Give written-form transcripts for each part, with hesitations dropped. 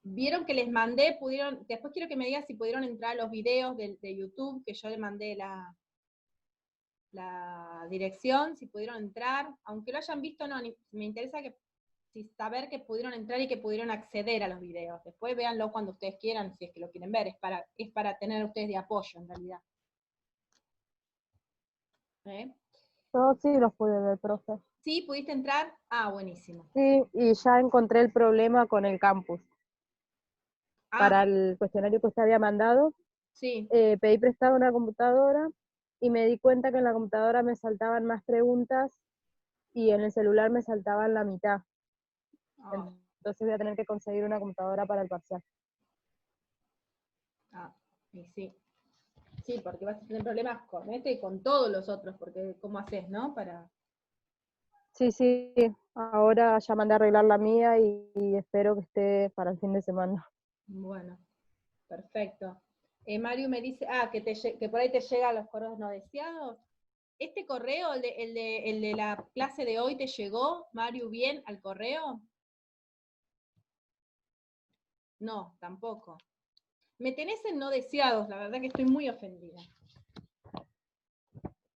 Vieron que les mandé, después quiero que me digan si pudieron entrar a los videos de YouTube, que yo les mandé la dirección, si pudieron entrar, aunque lo hayan visto, no, me interesa saber que pudieron entrar y que pudieron acceder a los videos. Después véanlo cuando ustedes quieran, si es que lo quieren ver, es para tener ustedes de apoyo, en realidad. Yo sí los pude ver, profe. ¿Sí? ¿Pudiste entrar? Ah, buenísimo. Sí, y ya encontré el problema con el campus. Para el cuestionario que usted había mandado, sí. Pedí prestado una computadora y me di cuenta que en la computadora me saltaban más preguntas y en el celular me saltaban la mitad. Entonces voy a tener que conseguir una computadora para el parcial. Y sí. Sí, porque vas a tener problemas con este y con todos los otros, porque ¿cómo haces, no? Sí, ahora ya mandé a arreglar la mía y espero que esté para el fin de semana. Bueno, perfecto. Mario me dice, que por ahí te llegan los correos no deseados. ¿Este correo, el de la clase de hoy, te llegó, Mario, bien al correo? No, tampoco. Me tenés en no deseados, la verdad que estoy muy ofendida.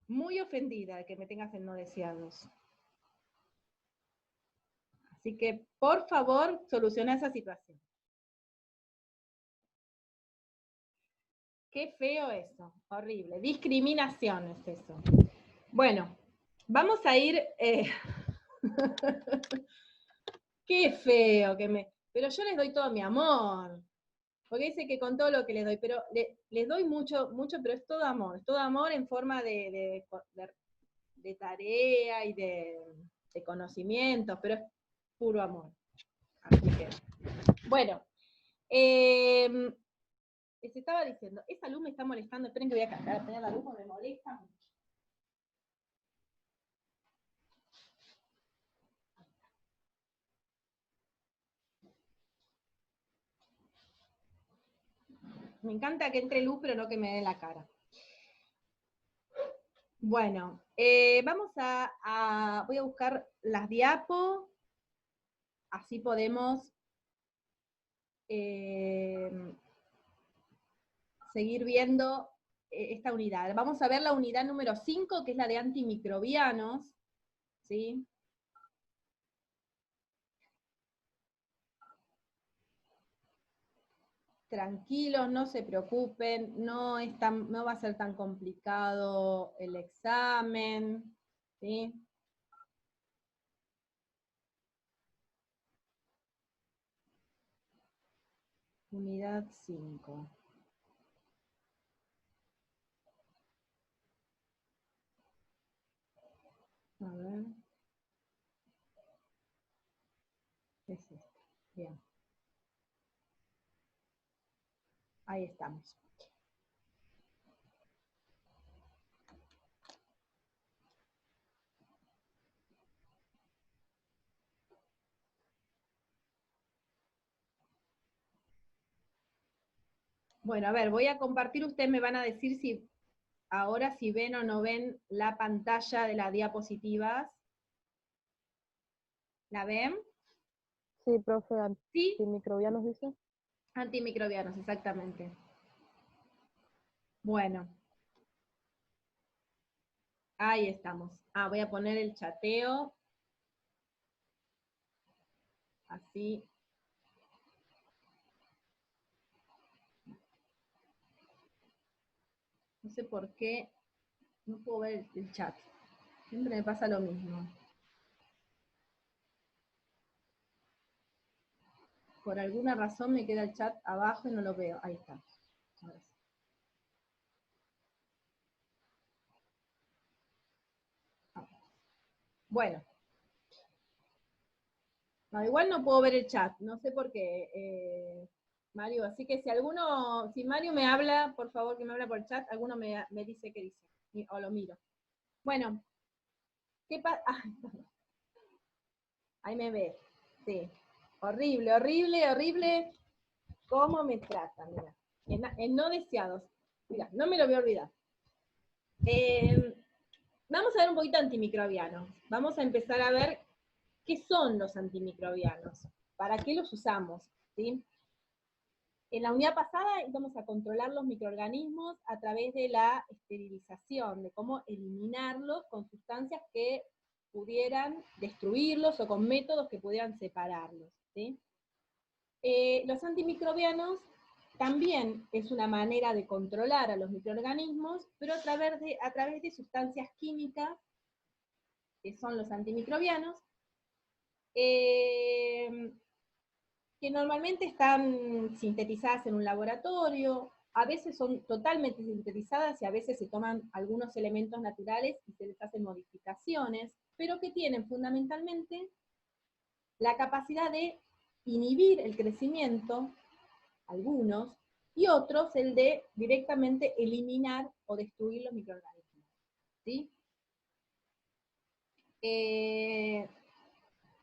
Muy ofendida de que me tengas en no deseados. Así que, por favor, soluciona esa situación. Qué feo eso, horrible. Discriminación es eso. Bueno, vamos a ir... Qué feo que me... Pero yo les doy todo mi amor. Porque dice que con todo lo que les doy, pero les doy mucho, pero es todo amor en forma de tarea y de conocimientos, pero es puro amor. Así que, bueno, les estaba diciendo, esa luz me está molestando, esperen que voy a tener la luz porque me molesta mucho. Me encanta que entre luz, pero no que me dé la cara. Bueno, vamos voy a buscar las diapos, así podemos seguir viendo esta unidad. Vamos a ver la unidad número 5, que es la de antimicrobianos, ¿sí? Tranquilos, no se preocupen, no va a ser tan complicado el examen, ¿sí? Unidad 5. A ver. Es este. Bien. Ahí estamos. Bueno, a ver, voy a compartir, ustedes me van a decir si ahora si ven o no ven la pantalla de las diapositivas. ¿La ven? Sí, profe, ¿Sí? antimicrobianos dice. Antimicrobianos, exactamente. Bueno. Ahí estamos. Voy a poner el chateo. Así. No sé por qué no puedo ver el chat. Siempre me pasa lo mismo. Por alguna razón me queda el chat abajo y no lo veo. Ahí está. Ahora sí. Bueno. No, igual no puedo ver el chat. No sé por qué, Mario. Así que si Mario me habla, por favor que me habla por el chat, alguno me dice qué dice. O lo miro. Bueno. ¿Qué pasa? Ahí me ve. Sí. Horrible, horrible, horrible. ¿Cómo me tratan? Mira. En no deseados. Mira, no me lo voy a olvidar. Vamos a ver un poquito antimicrobiano. Vamos a empezar a ver ¿qué son los antimicrobianos? ¿Para qué los usamos? ¿Sí? En la unidad pasada íbamos a controlar los microorganismos a través de la esterilización, de cómo eliminarlos con sustancias que pudieran destruirlos o con métodos que pudieran separarlos. ¿Sí? Los antimicrobianos también es una manera de controlar a los microorganismos, pero a través de sustancias químicas, que son los antimicrobianos, que normalmente están sintetizadas en un laboratorio, a veces son totalmente sintetizadas y a veces se toman algunos elementos naturales y se les hacen modificaciones, pero que tienen fundamentalmente la capacidad de inhibir el crecimiento, algunos, y otros el de directamente eliminar o destruir los microorganismos. ¿Sí?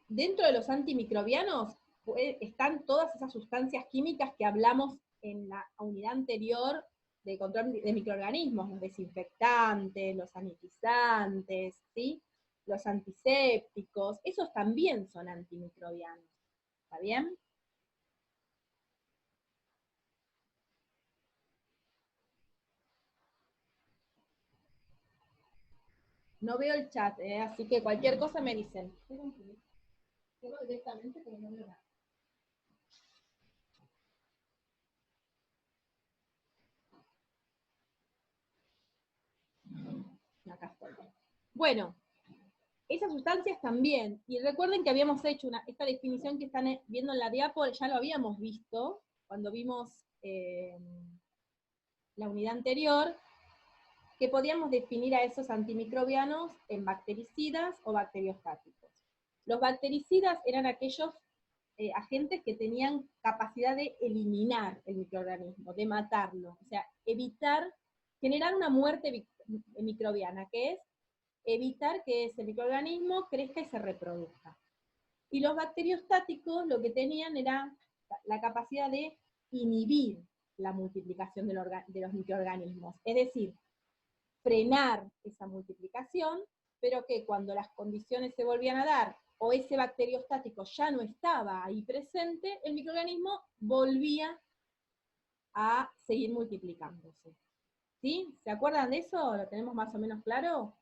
Dentro de los antimicrobianos están todas esas sustancias químicas que hablamos en la unidad anterior de control de microorganismos, los desinfectantes, los sanitizantes, ¿sí? Los antisépticos, esos también son antimicrobianos. ¿Está bien? No veo el chat, así que cualquier cosa me dicen. Directamente porque no veo nada. Acá estoy. Bueno, esas sustancias también. Y recuerden que habíamos hecho esta definición que están viendo en la diapo, ya lo habíamos visto cuando vimos la unidad anterior, que podíamos definir a esos antimicrobianos en bactericidas o bacteriostáticos. Los bactericidas eran aquellos agentes que tenían capacidad de eliminar el microorganismo, de matarlo, o sea, generar una muerte microbiana, que es evitar que ese microorganismo crezca y se reproduzca. Y los bacteriostáticos lo que tenían era la capacidad de inhibir la multiplicación de los microorganismos, es decir, frenar esa multiplicación, pero que cuando las condiciones se volvían a dar o ese bacteriostático ya no estaba ahí presente, el microorganismo volvía a seguir multiplicándose. ¿Sí? ¿Se acuerdan de eso? ¿Lo tenemos más o menos claro?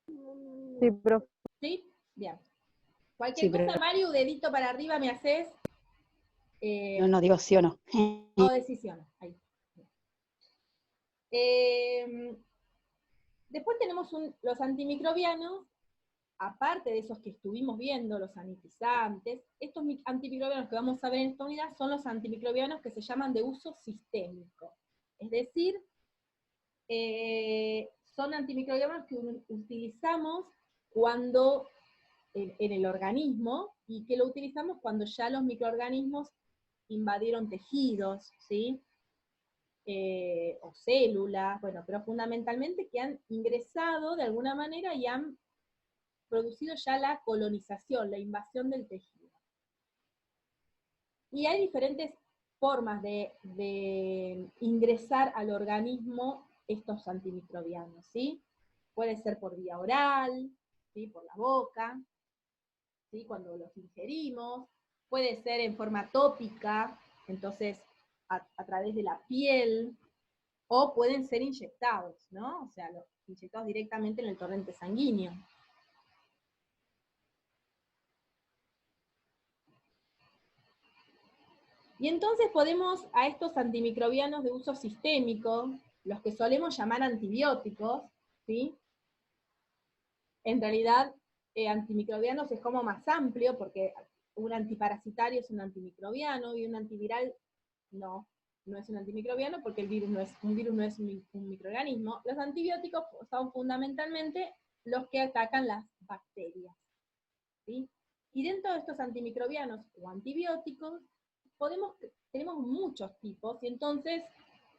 Sí, profe. ¿Sí? Bien. Cualquier cosa, Mario, dedito para arriba me haces. No, digo sí o no. O decisión. Ahí. Después tenemos los antimicrobianos, aparte de esos que estuvimos viendo, los sanitizantes. Estos antimicrobianos que vamos a ver en esta unidad son los antimicrobianos que se llaman de uso sistémico. Es decir, son antimicrobianos que utilizamos cuando en el organismo, y que lo utilizamos cuando ya los microorganismos invadieron tejidos, ¿sí? O células, bueno, pero fundamentalmente que han ingresado de alguna manera y han producido ya la colonización, la invasión del tejido. Y hay diferentes formas de ingresar al organismo estos antimicrobianos, ¿sí? Puede ser por vía oral, ¿sí? Por la boca, ¿sí? Cuando los ingerimos, puede ser en forma tópica, entonces a través de la piel, o pueden ser inyectados, ¿no? O sea, inyectados directamente en el torrente sanguíneo. Y entonces podemos a estos antimicrobianos de uso sistémico, los que solemos llamar antibióticos, ¿sí? En realidad, antimicrobianos es como más amplio, porque un antiparasitario es un antimicrobiano, y un antiviral no es un antimicrobiano, porque un virus no es un microorganismo. Los antibióticos son fundamentalmente los que atacan las bacterias, ¿sí? Y dentro de estos antimicrobianos o antibióticos, tenemos muchos tipos, y entonces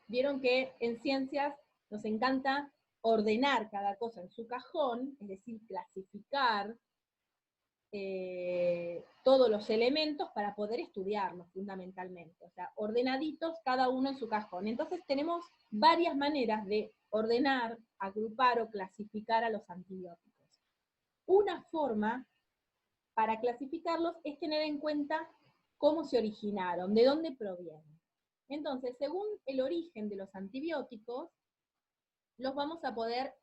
vieron que en ciencias nos encanta ordenar cada cosa en su cajón, es decir, clasificar todos los elementos para poder estudiarlos fundamentalmente, o sea, ordenaditos cada uno en su cajón. Entonces tenemos varias maneras de ordenar, agrupar o clasificar a los antibióticos. Una forma para clasificarlos es tener en cuenta cómo se originaron, de dónde provienen. Entonces, según el origen de los antibióticos, los vamos a poder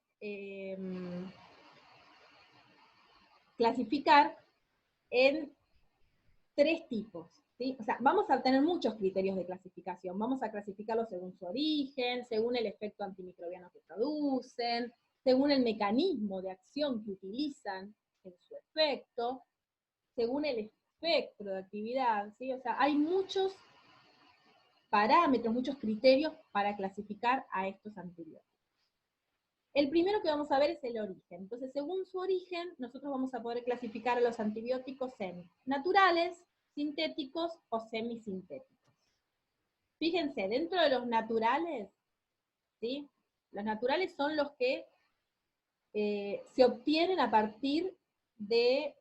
clasificar en 3 tipos. ¿Sí? O sea, vamos a tener muchos criterios de clasificación. Vamos a clasificarlos según su origen, según el efecto antimicrobiano que producen, según el mecanismo de acción que utilizan en su efecto, según el espectro de actividad, ¿sí? O sea, hay muchos parámetros, muchos criterios para clasificar a estos antibióticos. El primero que vamos a ver es el origen. Entonces, según su origen, nosotros vamos a poder clasificar a los antibióticos en naturales, sintéticos o semisintéticos. Fíjense, dentro de los naturales, ¿sí? Los naturales son los que se obtienen a partir de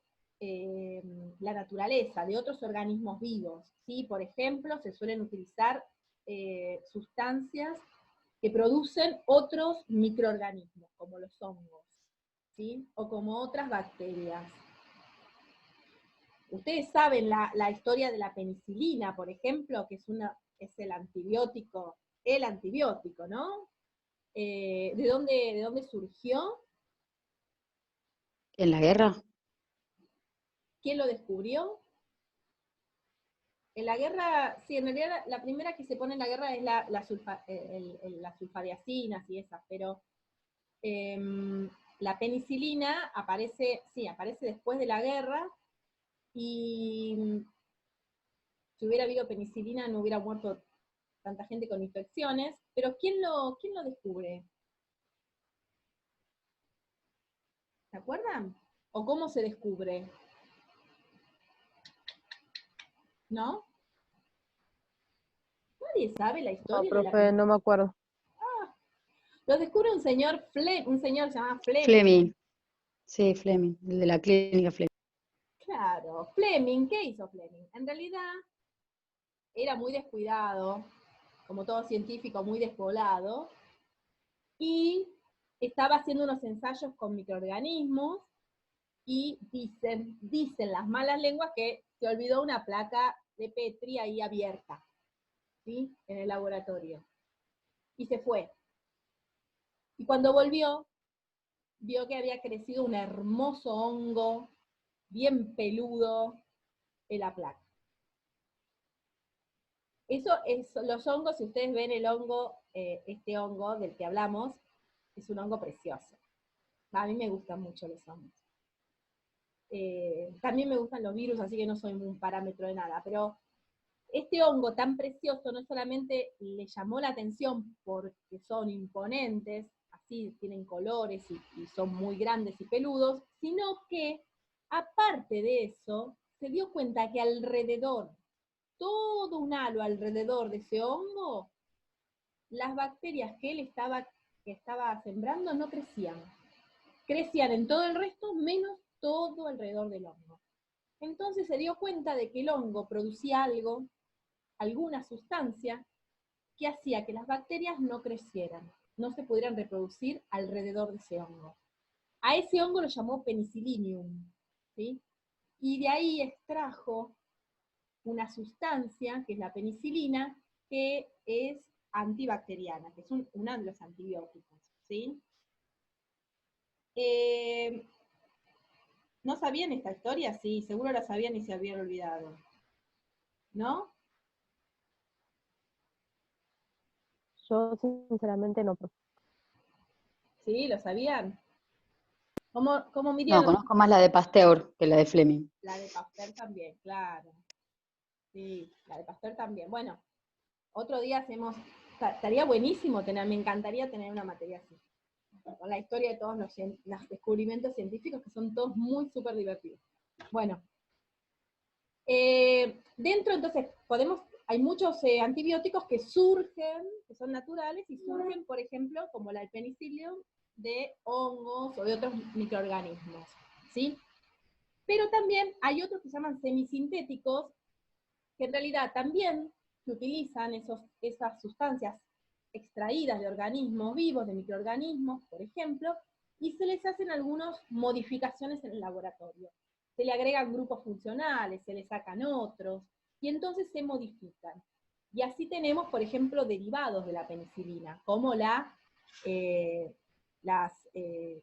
la naturaleza, de otros organismos vivos, ¿sí? Por ejemplo, se suelen utilizar sustancias que producen otros microorganismos, como los hongos, ¿sí? O como otras bacterias. Ustedes saben la historia de la penicilina, por ejemplo, que es el antibiótico, ¿no? ¿De dónde surgió? ¿En la guerra? ¿Quién lo descubrió? En la guerra, sí, en realidad la primera que se pone en la guerra es las sulfadiacinas y esas, pero la penicilina aparece después de la guerra, y si hubiera habido penicilina no hubiera muerto tanta gente con infecciones, pero ¿quién lo descubre? ¿Se acuerdan? ¿O cómo se descubre? ¿No? Nadie sabe la No, historia de la profe, penicilina. no me acuerdo. Lo descubre un señor se llama Fleming. Fleming. Sí, Fleming, el de la clínica Fleming. Claro, Fleming, ¿qué hizo Fleming? En realidad era muy descuidado, como todo científico, muy despoblado, y estaba haciendo unos ensayos con microorganismos, y dicen las malas lenguas que se olvidó una placa de Petri ahí abierta, ¿sí? En el laboratorio. Y se fue. Y cuando volvió, vio que había crecido un hermoso hongo, bien peludo, en la placa. Eso es, los hongos, si ustedes ven el hongo, este hongo del que hablamos, es un hongo precioso. A mí me gustan mucho los hongos. También me gustan los virus, así que no soy un parámetro de nada, pero este hongo tan precioso no solamente le llamó la atención porque son imponentes, así tienen colores y son muy grandes y peludos, sino que, aparte de eso, se dio cuenta que alrededor, todo un halo alrededor de ese hongo, las bacterias que él estaba sembrando no crecían. Crecían en todo el resto, menos todo alrededor del hongo. Entonces se dio cuenta de que el hongo producía alguna sustancia que hacía que las bacterias no crecieran, no se pudieran reproducir alrededor de ese hongo. A ese hongo lo llamó penicillium, ¿sí? Y de ahí extrajo una sustancia, que es la penicilina, que es antibacteriana, que es uno de los antibióticos, ¿sí? ¿No sabían esta historia? Sí, seguro la sabían y se habían olvidado. ¿No? Yo sinceramente no, profe. ¿Sí? ¿Lo sabían? ¿Cómo No, Miriam? conozco más la de Pasteur que la de Fleming. La de Pasteur también, claro. Sí, la de Pasteur también. Bueno, otro día estaría buenísimo me encantaría tener una materia así, con la historia de todos los descubrimientos científicos, que son todos muy súper divertidos. Bueno, dentro entonces hay muchos antibióticos que surgen, que son naturales, y surgen, por ejemplo, como el penicillium, de hongos o de otros microorganismos, ¿sí? Pero también hay otros que se llaman semisintéticos, que en realidad también se utilizan esas sustancias extraídas de organismos vivos, de microorganismos, por ejemplo, y se les hacen algunas modificaciones en el laboratorio. se le agregan grupos funcionales, se le sacan otros, y entonces se modifican. Y así tenemos, por ejemplo, derivados de la penicilina, como las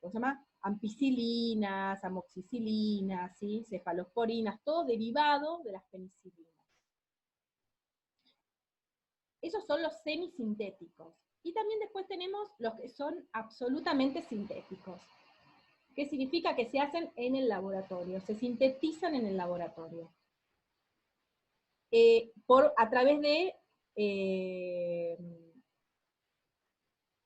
¿cómo se llama? Ampicilinas, amoxicilinas, ¿sí? Cefalosporinas, todo derivado de las penicilinas. Esos son los semisintéticos. Y también después tenemos los que son absolutamente sintéticos. ¿Qué significa? Que se hacen en el laboratorio, se sintetizan en el laboratorio. A través de,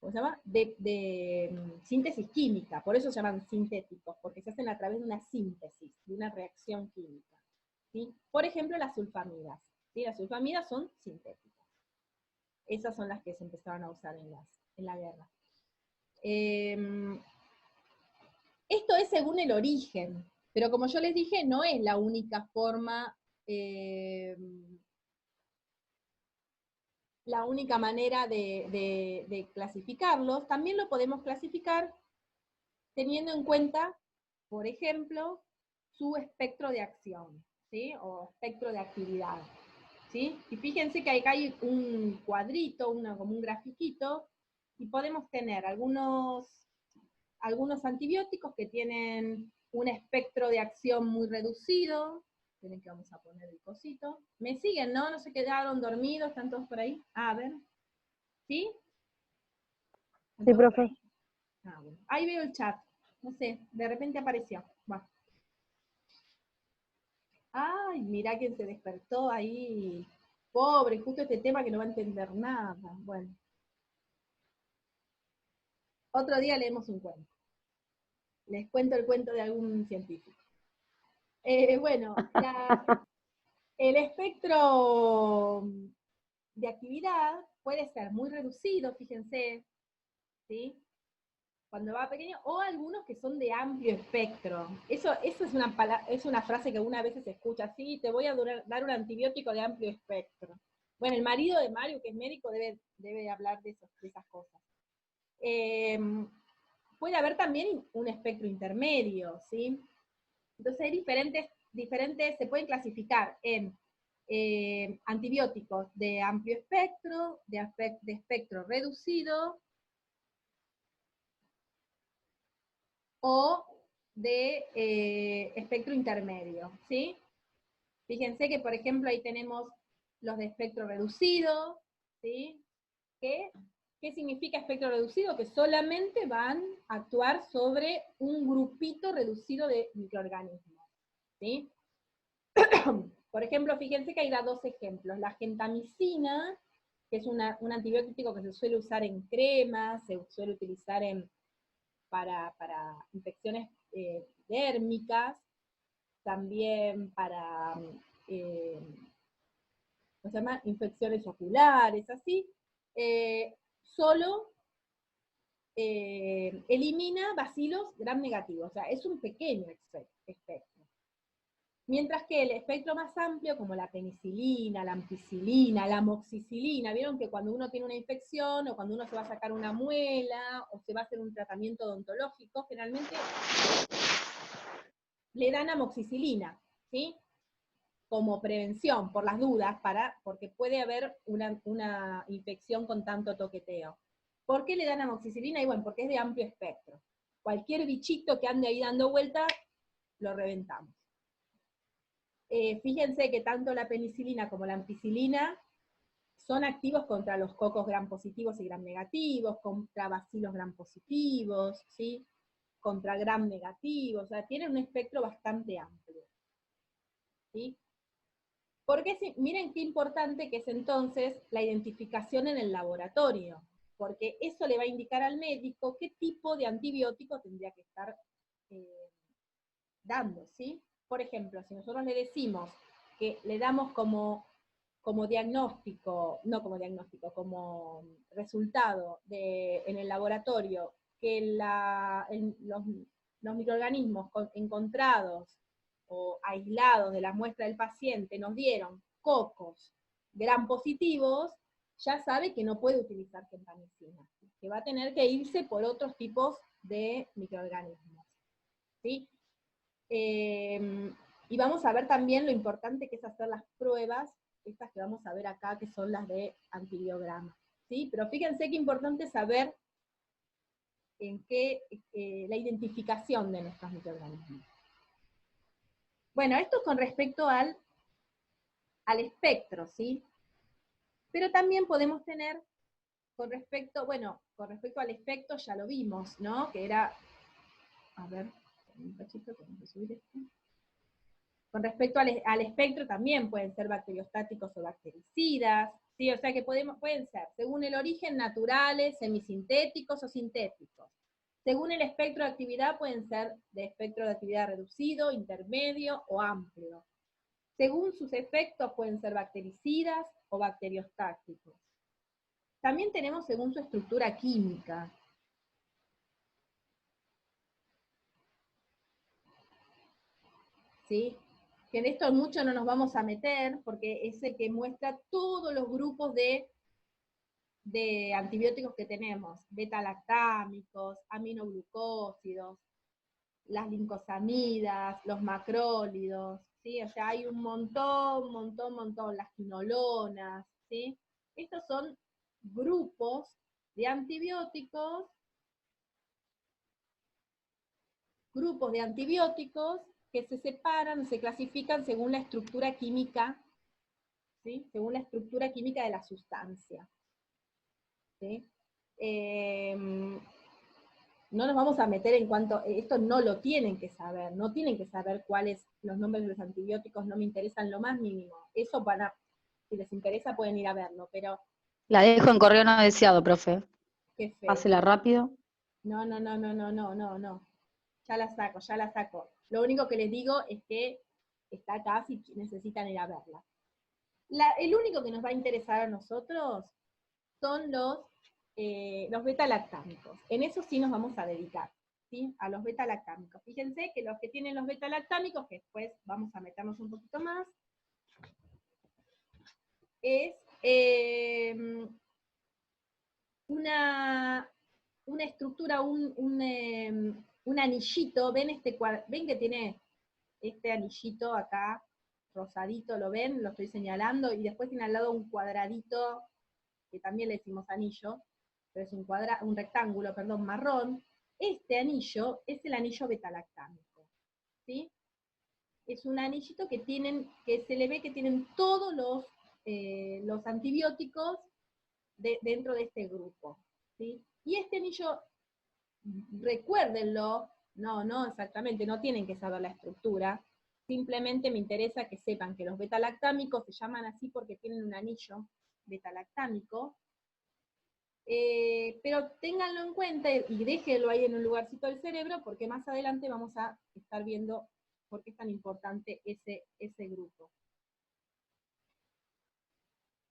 ¿cómo se llama? De síntesis química, por eso se llaman sintéticos, porque se hacen a través de una síntesis, de una reacción química, ¿sí? Por ejemplo, las sulfamidas, ¿sí? Las sulfamidas son sintéticas. Esas son las que se empezaron a usar en la guerra. Esto es según el origen, pero como yo les dije, no es la única forma, la única manera de clasificarlos. También lo podemos clasificar teniendo en cuenta, por ejemplo, su espectro de acción, ¿sí? O espectro de actividad, ¿sí? Y fíjense que acá hay un cuadrito, como un grafiquito, y podemos tener algunos antibióticos que tienen un espectro de acción muy reducido. Tienen que vamos a poner el cosito. ¿Me siguen, no? ¿No se quedaron dormidos? ¿Están todos por ahí? A ver. ¿Sí? Sí, profe. Bueno. Ahí veo el chat. No sé, de repente apareció. Va. Ay, mirá quién se despertó ahí. Pobre, justo este tema que no va a entender nada. Bueno. Otro día leemos un cuento. Les cuento el cuento de algún científico. Bueno, el espectro de actividad puede ser muy reducido, fíjense, ¿sí? Cuando va pequeño, o algunos que son de amplio espectro. Eso es una frase que una vez se escucha, sí, te voy a dar un antibiótico de amplio espectro. Bueno, el marido de Mario, que es médico, debe hablar de esas cosas. Puede haber también un espectro intermedio, ¿sí? Entonces hay diferentes, se pueden clasificar en antibióticos de amplio espectro, de espectro reducido, o de espectro intermedio, ¿sí? Fíjense que, por ejemplo, ahí tenemos los de espectro reducido, ¿sí? ¿Qué significa espectro reducido? Que solamente van a actuar sobre un grupito reducido de microorganismos, ¿sí? Por ejemplo, fíjense que hay dos ejemplos. La gentamicina, que es un antibiótico que se suele usar en cremas, se suele utilizar para infecciones dérmicas, también para ¿cómo se llama? Infecciones oculares, así. Solo elimina bacilos gram negativos, o sea, es un pequeño espectro. Mientras que el espectro más amplio, como la penicilina, la ampicilina, la amoxicilina, vieron que cuando uno tiene una infección, o cuando uno se va a sacar una muela, o se va a hacer un tratamiento odontológico, generalmente le dan amoxicilina, ¿sí? Como prevención, por las dudas, porque puede haber una infección con tanto toqueteo. ¿Por qué le dan amoxicilina? Y bueno, porque es de amplio espectro. Cualquier bichito que ande ahí dando vuelta, lo reventamos. Fíjense que tanto la penicilina como la ampicilina son activos contra los cocos gram positivos y gram negativos, contra bacilos gram positivos, ¿sí? Contra gram negativos, o sea, tienen un espectro bastante amplio, ¿sí? Porque miren qué importante que es entonces la identificación en el laboratorio, porque eso le va a indicar al médico qué tipo de antibiótico tendría que estar dando, ¿sí? Por ejemplo, si nosotros le decimos que le damos como diagnóstico, no como diagnóstico, como resultado en el laboratorio, que los microorganismos encontrados o aislados de la muestra del paciente nos dieron cocos gram positivos, ya sabe que no puede utilizar gentamicina, que va a tener que irse por otros tipos de microorganismos, ¿sí? Y vamos a ver también lo importante que es hacer las pruebas, estas que vamos a ver acá, que son las de antibiograma, ¿sí? Pero fíjense qué importante saber en qué, la identificación de nuestros microorganismos. Bueno, esto con respecto al espectro, ¿sí? Pero también podemos tener con respecto, bueno, con respecto al espectro ya lo vimos, ¿no? Que era, a ver, un cachito, tengo que subir esto. Con respecto al espectro también pueden ser bacteriostáticos o bactericidas, ¿sí? O sea que pueden ser, según el origen, naturales, semisintéticos o sintéticos. Según el espectro de actividad pueden ser de espectro de actividad reducido, intermedio o amplio. Según sus efectos pueden ser bactericidas o bacteriostáticos. También tenemos según su estructura química. ¿Sí? Que en esto mucho no nos vamos a meter, porque es el que muestra todos los grupos de antibióticos que tenemos, beta-lactámicos, aminoglucósidos, las lincosamidas, los macrólidos, ¿sí? O sea, hay un montón, las quinolonas, ¿sí? Estos son grupos de antibióticos que se separan, se clasifican según la estructura química, ¿sí? Según la estructura química de la sustancia, ¿sí? No nos vamos a meter en cuanto, esto no lo tienen que saber, no tienen que saber cuáles los nombres de los antibióticos, no me interesan lo más mínimo. Eso si les interesa pueden ir a verlo, pero... La dejo en correo no deseado, profe. Qué feo. Pásela rápido. No. Ya la saco. Lo único que les digo es que está acá si necesitan ir a verla. El único que nos va a interesar a nosotros son los beta-lactámicos. En eso sí nos vamos a dedicar, ¿sí? A los beta-lactámicos. Fíjense que los que tienen los beta-lactámicos, que después vamos a meternos un poquito más, es una estructura, un anillito. ¿Ven que tiene este anillito acá, rosadito, lo ven? Lo estoy señalando, y después tiene al lado un cuadradito, que también le decimos anillo, pero es un rectángulo, perdón, marrón. Este anillo es el anillo betalactámico, ¿sí? Es un anillito que se le ve que tienen todos los antibióticos dentro de este grupo, ¿sí? Y este anillo, recuérdenlo, no exactamente, no tienen que saber la estructura, simplemente me interesa que sepan que los betalactámicos se llaman así porque tienen un anillo betalactámico, pero ténganlo en cuenta y déjenlo ahí en un lugarcito del cerebro, porque más adelante vamos a estar viendo por qué es tan importante ese grupo.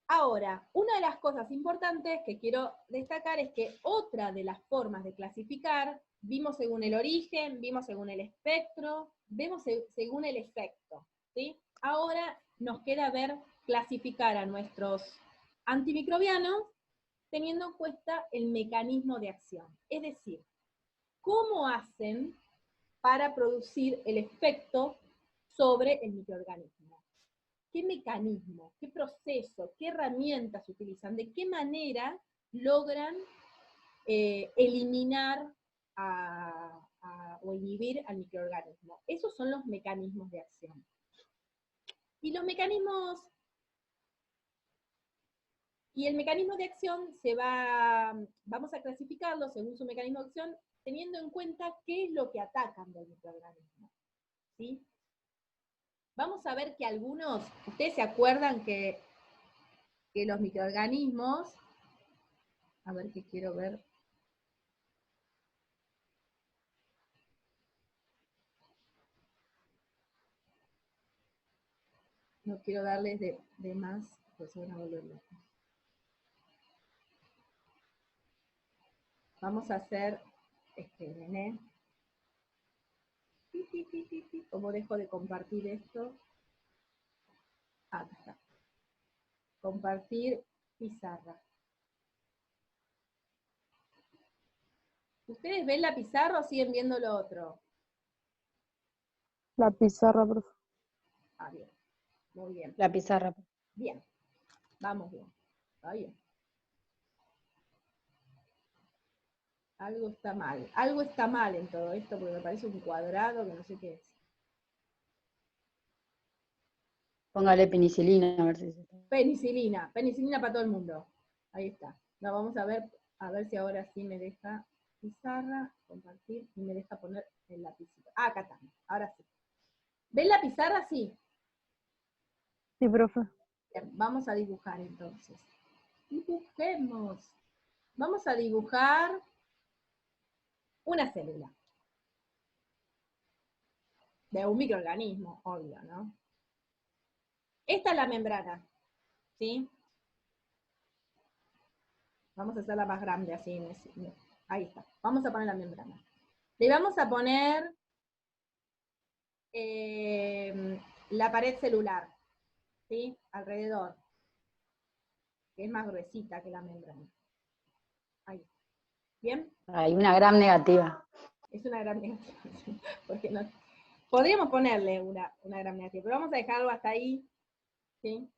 Ahora, una de las cosas importantes que quiero destacar es que otra de las formas de clasificar, vimos según el origen, vimos según el espectro, vemos según el efecto, ¿sí? Ahora nos queda ver clasificar a nuestros antimicrobianos teniendo en cuenta el mecanismo de acción. Es decir, cómo hacen para producir el efecto sobre el microorganismo. ¿Qué mecanismo, qué proceso, qué herramientas utilizan? ¿De qué manera logran eliminar o inhibir al microorganismo? Esos son los mecanismos de acción. Y el mecanismo de acción vamos a clasificarlo según su mecanismo de acción, teniendo en cuenta qué es lo que atacan del microorganismo, ¿sí? Vamos a ver que ustedes se acuerdan que los microorganismos, a ver qué quiero ver, no quiero darles de más, pues se van a volver locos. Vamos a hacer, ¿cómo dejo de compartir esto? Acá está. Compartir pizarra. ¿Ustedes ven la pizarra o siguen viendo lo otro? La pizarra, profe. Ah, bien. Muy bien. La pizarra. Bien. Vamos bien. Está bien. Algo está mal. Algo está mal en todo esto porque me parece un cuadrado que no sé qué es. Póngale penicilina, a ver si se... Penicilina. Penicilina para todo el mundo. Ahí está. No, vamos a ver si ahora sí me deja pizarra, compartir, y me deja poner el lapicito. Ah, acá está. Ahora sí. ¿Ven la pizarra? Sí. Sí, profe. Bien, vamos a dibujar entonces. Dibujemos. Vamos a dibujar una célula de un microorganismo, obvio, ¿no? Esta es la membrana, ¿sí? Vamos a hacerla más grande, así. Ahí está. Vamos a poner la membrana. Le vamos a poner la pared celular, ¿sí? Alrededor, que es más gruesita que la membrana. Ahí. ¿Bien? Hay una gran negativa. Es una gran negativa, porque no... Podríamos ponerle una gran negativa, pero vamos a dejarlo hasta ahí, ¿sí?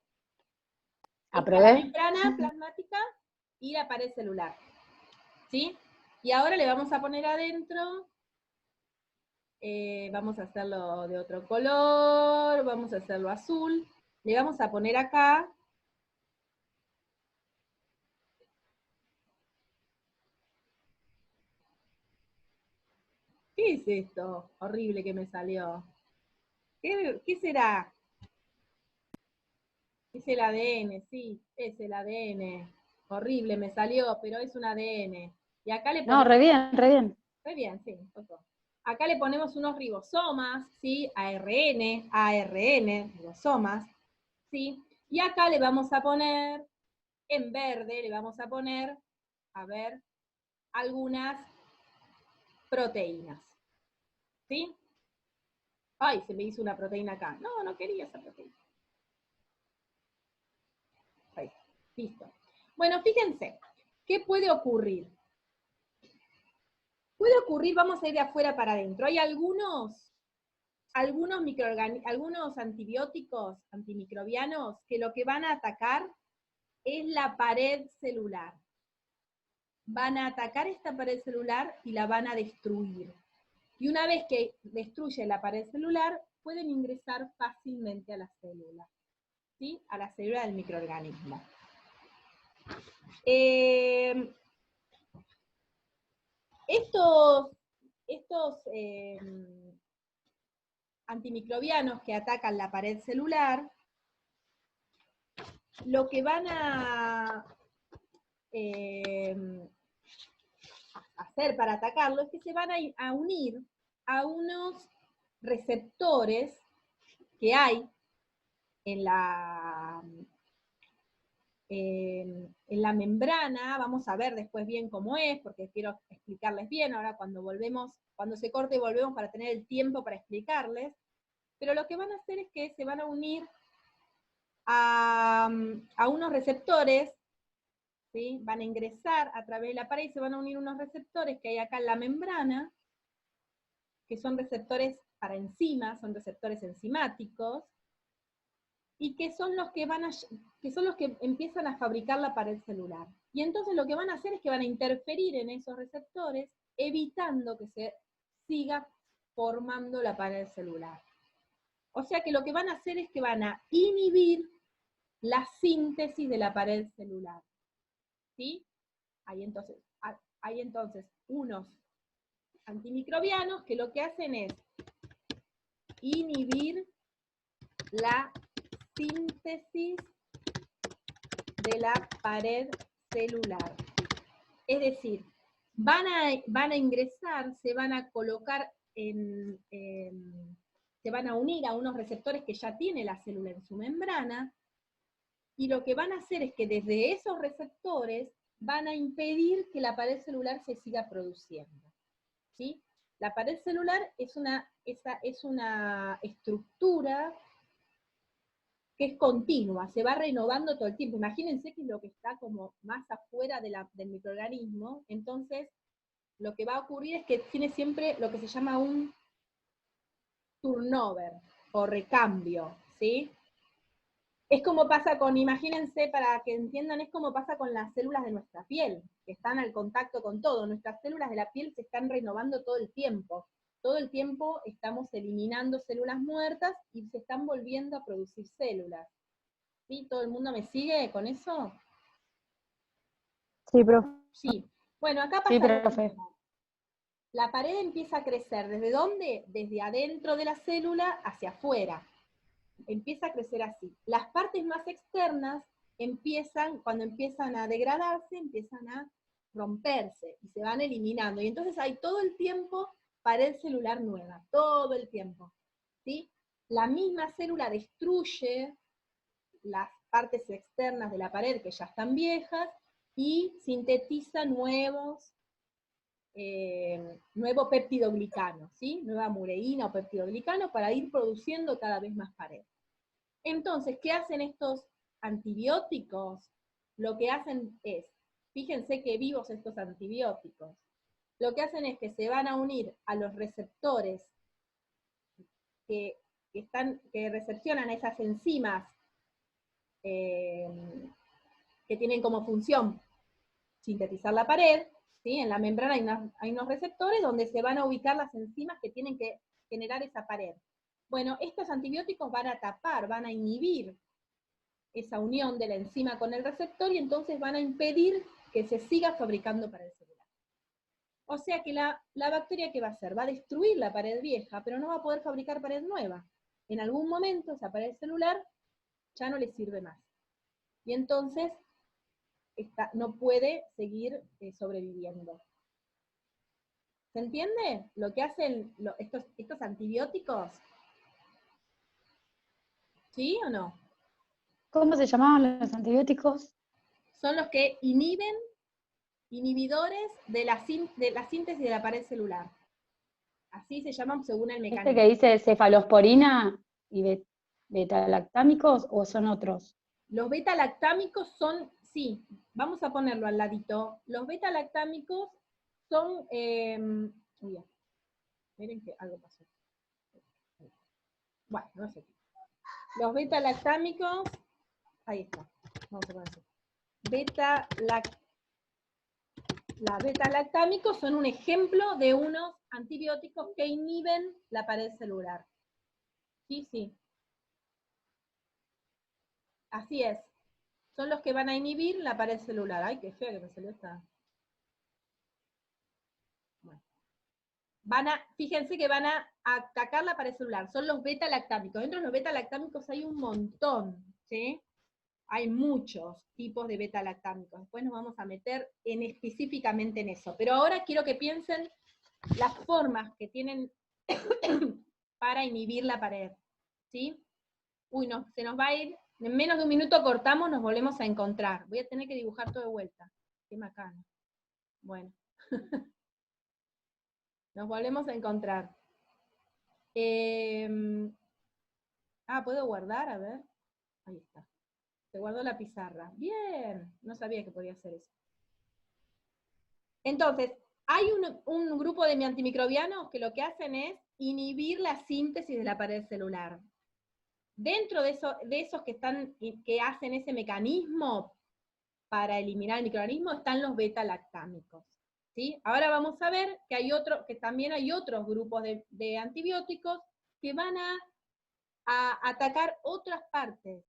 Está la ¿Aprobé? membrana plasmática y la pared celular, ¿sí? Y ahora le vamos a poner adentro, vamos a hacerlo de otro color, vamos a hacerlo azul, le vamos a poner acá ¿qué es esto horrible que me salió? ¿Qué será? Es el ADN, sí, es el ADN. Horrible me salió, pero es un ADN. Y acá le No, ponemos... re bien, re bien. Re bien, sí. Acá le ponemos unos ribosomas, ¿sí? ARN, ribosomas, ¿sí? Y acá le vamos a poner, en verde, le vamos a poner, a ver, algunas proteínas, ¿sí? Ay, se me hizo una proteína acá. No, no quería esa proteína. Ahí, listo. Bueno, fíjense, ¿qué puede ocurrir? Puede ocurrir, vamos a ir de afuera para adentro. Hay algunos antibióticos, antimicrobianos, que lo que van a atacar es la pared celular. Van a atacar esta pared celular y la van a destruir. Y una vez que destruye la pared celular, pueden ingresar fácilmente a la célula, ¿sí? A la célula del microorganismo. Estos antimicrobianos que atacan la pared celular, lo que van a hacer para atacarlo es que se van a unir a unos receptores que hay en la membrana. Vamos a ver después bien cómo es, porque quiero explicarles bien, ahora cuando se corte volvemos para tener el tiempo para explicarles, pero lo que van a hacer es que se van a unir a unos receptores, ¿sí? Van a ingresar a través de la pared y se van a unir unos receptores que hay acá en la membrana, que son receptores para enzimas, son receptores enzimáticos, y que son los que empiezan a fabricar la pared celular. Y entonces lo que van a hacer es que van a interferir en esos receptores, evitando que se siga formando la pared celular. O sea que lo que van a hacer es que van a inhibir la síntesis de la pared celular, ¿sí? Hay entonces unos antimicrobianos que lo que hacen es inhibir la síntesis de la pared celular. Es decir, van a ingresar, se van a colocar se van a unir a unos receptores que ya tiene la célula en su membrana, y lo que van a hacer es que desde esos receptores van a impedir que la pared celular se siga produciendo, ¿sí? La pared celular es una estructura que es continua, se va renovando todo el tiempo. Imagínense que es lo que está como más afuera del microorganismo, entonces lo que va a ocurrir es que tiene siempre lo que se llama un turnover, o recambio, ¿sí? Es como pasa con, imagínense, para que entiendan, es como pasa con las células de nuestra piel, que están al contacto con todo. Nuestras células de la piel se están renovando todo el tiempo. Todo el tiempo estamos eliminando células muertas y se están volviendo a producir células. ¿Sí? ¿Todo el mundo me sigue con eso? Sí, profe. Sí. Bueno, acá Sí, pasa lo profe. mismo. La pared empieza a crecer. ¿Desde dónde? Desde adentro de la célula hacia afuera. Empieza a crecer así. Las partes más externas empiezan, cuando empiezan a degradarse, empiezan a romperse y se van eliminando. Y entonces hay todo el tiempo pared celular nueva, todo el tiempo. ¿Sí? La misma célula destruye las partes externas de la pared que ya están viejas y sintetiza nuevo péptidoglicano, ¿sí? Nueva mureína o péptidoglicano para ir produciendo cada vez más pared. Entonces, ¿qué hacen estos antibióticos? Lo que hacen es, fíjense qué vivos estos antibióticos, lo que hacen es que se van a unir a los receptores que recepcionan esas enzimas que tienen como función sintetizar la pared, ¿sí? En la membrana hay unos receptores donde se van a ubicar las enzimas que tienen que generar esa pared. Bueno, estos antibióticos van a tapar, van a inhibir esa unión de la enzima con el receptor y entonces van a impedir que se siga fabricando pared celular. O sea que la bacteria, ¿qué va a hacer? Va a destruir la pared vieja, pero no va a poder fabricar pared nueva. En algún momento esa pared celular ya no le sirve más. Y entonces no puede seguir sobreviviendo. ¿Se entiende lo que hacen estos antibióticos? ¿Sí o no? ¿Cómo se llamaban los antibióticos? Son los que inhibidores de la síntesis de la pared celular. Así se llaman según el ¿Este mecanismo. que dice cefalosporina y betalactámicos o son otros? Los beta-lactámicos son, sí, vamos a ponerlo al ladito. Los beta-lactámicos son, miren que algo pasó. Bueno, no sé. Los beta-lactámicos, ahí está, vamos a poner así. Los beta-lactámicos son un ejemplo de unos antibióticos que inhiben la pared celular. Sí, sí. Así es. Son los que van a inhibir la pared celular. Ay, qué fea que me salió esta. Bueno. Fíjense que van a atacar la pared celular. Son los beta-lactámicos. Dentro de los beta-lactámicos hay un montón, ¿sí? Hay muchos tipos de beta-lactámicos. Después nos vamos a meter específicamente en eso. Pero ahora quiero que piensen las formas que tienen para inhibir la pared, ¿sí? Uy, no, se nos va a ir. En menos de un minuto cortamos, nos volvemos a encontrar. Voy a tener que dibujar todo de vuelta. Qué macana. Bueno. Nos volvemos a encontrar. ¿Puedo guardar? A ver. Ahí está. Se guardó la pizarra. Bien. No sabía que podía hacer eso. Entonces, hay un grupo de antimicrobianos que lo que hacen es inhibir la síntesis de la pared celular. Dentro de esos que hacen ese mecanismo para eliminar el microorganismo están los beta-lactámicos. ¿Sí? Ahora vamos a ver que también hay otros grupos de antibióticos que van a atacar otras partes